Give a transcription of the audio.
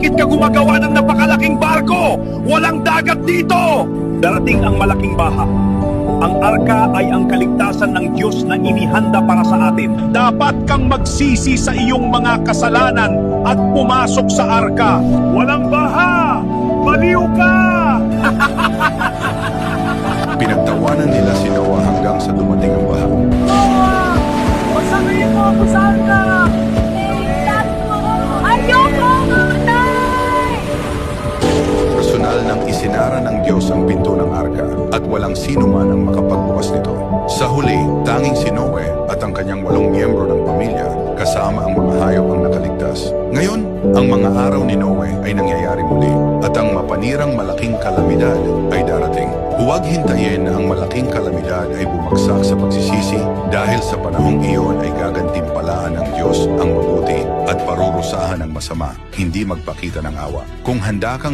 Bakit ka gumagawa ng napakalaking barko? Walang dagat dito! Darating ang malaking baha. Ang arka ay ang kaligtasan ng Diyos na inihanda para sa atin. Dapat kang magsisi sa iyong mga kasalanan at pumasok sa arka. Walang baha! Baliw ka! Pinagtawanan nila si Noah hanggang sa dumating ang baha. Noah! Pasabihin mo ako sa arka! Ayoko mamatay! Personal nang isinara ng Diyos ang pinto ng arka at walang sino man ang makapagbukas nito. Sa huli, tanging si Noe at ang kanyang 8 miyembro ng pamilya kasama ang mga hayop ang nakaligtas. Ngayon, ang mga araw ni Noe ay nangyayari muli at ang mapanirang malaking kalamidad ay darating. Huwag hintayin na ang malaking kalamidad ay bumagsak sa pagsisisi dahil sa panahong iyon ay gagantimpalaan ng Diyos ang mabuti at parurusahan ng masama, hindi magpakita ng awa. Kung handa kang